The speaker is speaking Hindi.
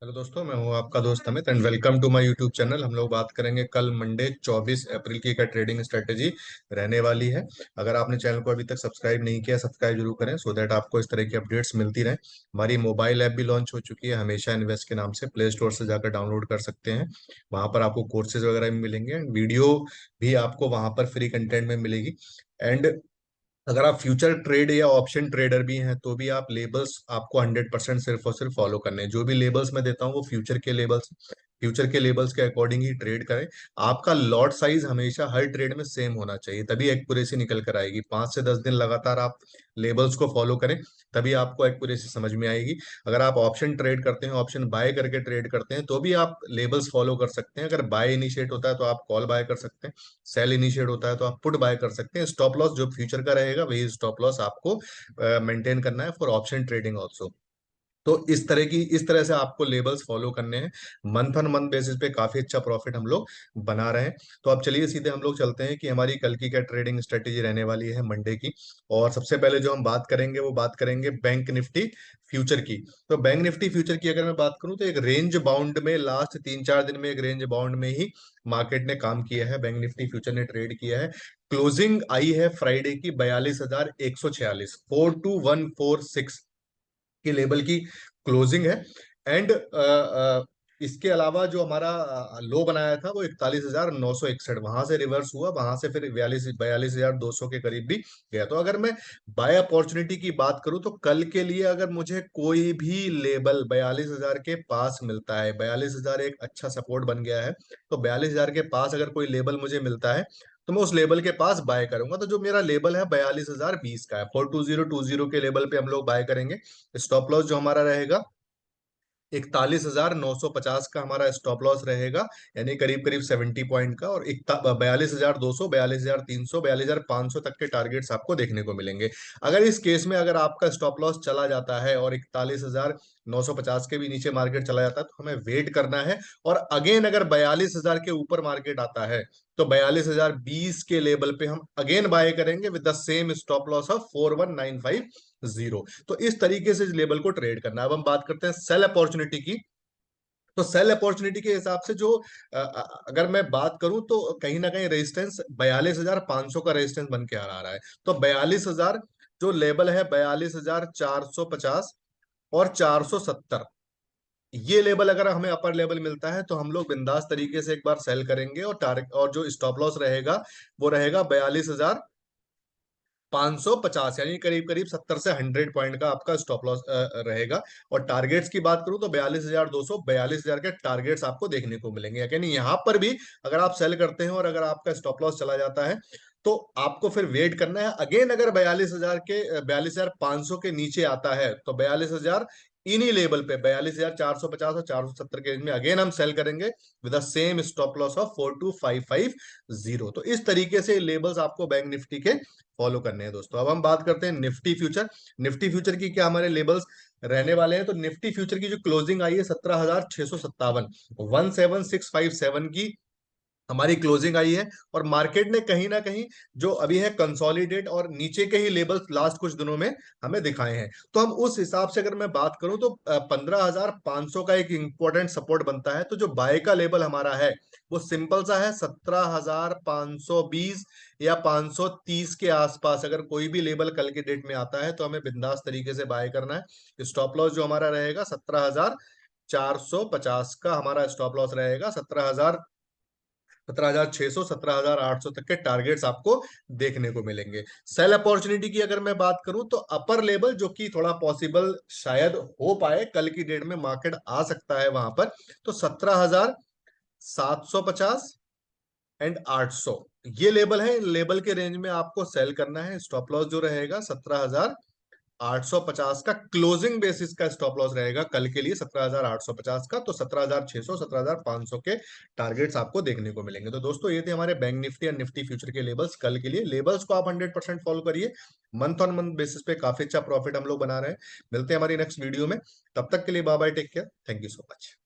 हेलो दोस्तों, मैं हूं आपका दोस्त Amit and welcome to my YouTube channel. हम लोग बात करेंगे कल मंडे 24 अप्रैल की क्या ट्रेडिंग स्ट्रेटेजी रहने वाली है। अगर आपने चैनल को अभी तक सब्सक्राइब नहीं किया, सब्सक्राइब जरूर करें सो दैट आपको इस तरह की अपडेट्स मिलती रहें। हमारी मोबाइल ऐप भी लॉन्च हो चुकी है हमेशा इन्वेस्ट के नाम से, प्ले स्टोर से जाकर डाउनलोड कर सकते हैं। वहां पर आपको कोर्सेज वगैरह भी मिलेंगे एंड वीडियो भी आपको वहां पर फ्री कंटेंट में मिलेगी। एंड अगर आप फ्यूचर ट्रेड या ऑप्शन ट्रेडर भी हैं तो भी आप लेबल्स आपको 100% सिर्फ और सिर्फ फॉलो करने हैं। जो भी लेबल्स मैं देता हूँ वो फ्यूचर के लेबल्स के अकॉर्डिंग ही ट्रेड करें। आपका लॉट साइज हमेशा हर ट्रेड में सेम होना चाहिए, तभी एक्यूरेसी निकल कर आएगी। 5 से 10 दिन लगातार आप लेबल्स को फॉलो करें, तभी आपको एक्यूरेसी समझ में आएगी। अगर आप ऑप्शन ट्रेड करते हैं, ऑप्शन बाय करके ट्रेड करते हैं, तो भी आप लेबल्स फॉलो कर सकते हैं। अगर बाय इनिशिएट होता है तो आप कॉल बाय कर सकते हैं, सेल इनिशिएट होता है तो आप पुट बाय कर सकते हैं। स्टॉप लॉस जो फ्यूचर का रहेगा वही स्टॉप लॉस आपको मेंटेन करना है फॉर ऑप्शन ट्रेडिंग ऑल्सो। तो इस तरह से आपको लेबल्स फॉलो करने हैं। मंथ ऑन मंथ बेसिस पे काफी अच्छा प्रॉफिट हम लोग बना रहे हैं। तो अब चलिए सीधे हम लोग चलते हैं कि हमारी कल की क्या ट्रेडिंग स्ट्रेटेजी रहने वाली है मंडे की। और सबसे पहले जो हम बात करेंगे वो बात करेंगे बैंक निफ्टी फ्यूचर की। तो बैंक निफ्टी फ्यूचर की अगर मैं बात करूं तो एक रेंज बाउंड में लास्ट 3-4 दिन में एक रेंज बाउंड में ही मार्केट ने काम किया है, बैंक निफ्टी फ्यूचर ने ट्रेड किया है। क्लोजिंग आई है फ्राइडे की 42,146, 42,146 के लेवल की क्लोजिंग है। एंड इसके अलावा जो हमारा लो बनाया था वो 41,961, वहां से रिवर्स हुआ, वहां से फिर 42,200 के करीब भी गया। तो अगर मैं बाय अपॉर्चुनिटी की बात करूं तो कल के लिए अगर मुझे कोई भी लेवल 42,000 के पास मिलता है, 42,000 एक अच्छा सपोर्ट बन गया है, तो 42,000 के पास अगर कोई लेवल मुझे मिलता है तो मैं उस लेवल के पास बाय करूंगा। तो जो मेरा लेवल है 42,020 का है, 42020 के लेवल पे हम लोग बाय करेंगे। स्टॉप लॉस जो हमारा रहेगा 41,950 का हमारा स्टॉप लॉस रहेगा, यानी करीब करीब 70 पॉइंट का। और 42,200, 42,300, 42,500 तक के टारगेट्स आपको देखने को मिलेंगे। अगर इस केस में अगर आपका स्टॉप लॉस चला जाता है और 41,950 के भी नीचे मार्केट चला जाता है तो हमें वेट करना है। और अगेन अगर 42,000 के ऊपर मार्केट आता है तो 42,020 के लेवल पे हम अगेन बाय करेंगे with the same stop loss of 41,950। तो इस तरीके से इस लेवल को ट्रेड करना है। अब हम बात करते हैं सेल अपॉर्चुनिटी की। तो सेल अपॉर्चुनिटी के हिसाब से जो अगर मैं बात करूं तो कहीं ना कहीं रेजिस्टेंस 42,500 का रेजिस्टेंस बन के आ रहा है। तो 42,000 जो लेवल है, 42,450 और 470, ये लेवल अगर हमें अपर लेवल मिलता है तो हम लोग बिंदास तरीके से एक बार सेल करेंगे। और टारगेट और जो स्टॉप लॉस रहेगा वो रहेगा 42,550, यानी करीब करीब 70 से 100 पॉइंट का आपका स्टॉप लॉस रहेगा। और टारगेट्स की बात करूं तो 42,200, 42,000 के टारगेट्स आपको देखने को मिलेंगे। यानी यहां पर भी अगर आप सेल करते हैं और अगर आपका स्टॉप लॉस चला जाता है तो आपको फिर वेट करना है। अगेन अगर 42,500 के नीचे आता है तो 42,000 इन्हीं लेवल पे 42,450 और 470 के रेंज में अगेन हम सेल करेंगे with the same stop loss of 42,550। तो इस तरीके से लेवल्स आपको बैंक निफ्टी के फॉलो करने हैं दोस्तों। अब हम बात करते हैं निफ्टी फ्यूचर। निफ्टी फ्यूचर की क्या हमारे लेवल्स रहने वाले हैं। तो निफ्टी फ्यूचर की जो क्लोजिंग आई है 17,657, 17,657 की हमारी क्लोजिंग आई है। और मार्केट ने कहीं ना कहीं जो अभी है कंसोलिडेट और नीचे के ही लेवल्स लास्ट कुछ दिनों में हमें दिखाए हैं। तो हम उस हिसाब से अगर मैं बात करूं तो 15,500 का एक इंपॉर्टेंट सपोर्ट बनता है। तो जो बाय का लेवल हमारा है वो सिंपल सा है 17,520 या 530 के आसपास। अगर कोई भी लेवल कल के डेट में आता है तो हमें बिंदास तरीके से बाय करना है। स्टॉप लॉस जो हमारा रहेगा 17,450 का हमारा स्टॉप लॉस रहेगा। 17,600, 17,800 तक के टारगेट्स आपको देखने को मिलेंगे। सेल अपॉर्चुनिटी की अगर मैं बात करूं तो अपर लेवल जो कि थोड़ा पॉसिबल शायद हो पाए, कल की डेट में मार्केट आ सकता है वहां पर, तो 17,750 एंड 800 ये लेवल है। इन लेवल के रेंज में आपको सेल करना है। स्टॉप लॉस जो रहेगा 17,850 का क्लोजिंग बेसिस का स्टॉप लॉस रहेगा कल के लिए 17,850 का। तो 17,600, 17,500 के टारगेट्स आपको देखने को मिलेंगे। तो दोस्तों ये थे हमारे बैंक निफ्टी और निफ्टी फ्यूचर के लेवल्स कल के लिए। लेवल्स को आप 100% फॉलो करिए। मंथ ऑन मंथ बेसिस पे काफी अच्छा प्रॉफिट हम लोग बना रहे हैं। मिलते हैं हमारी नेक्स्ट वीडियो में, तब तक के लिए bye bye, take care, thank you so much.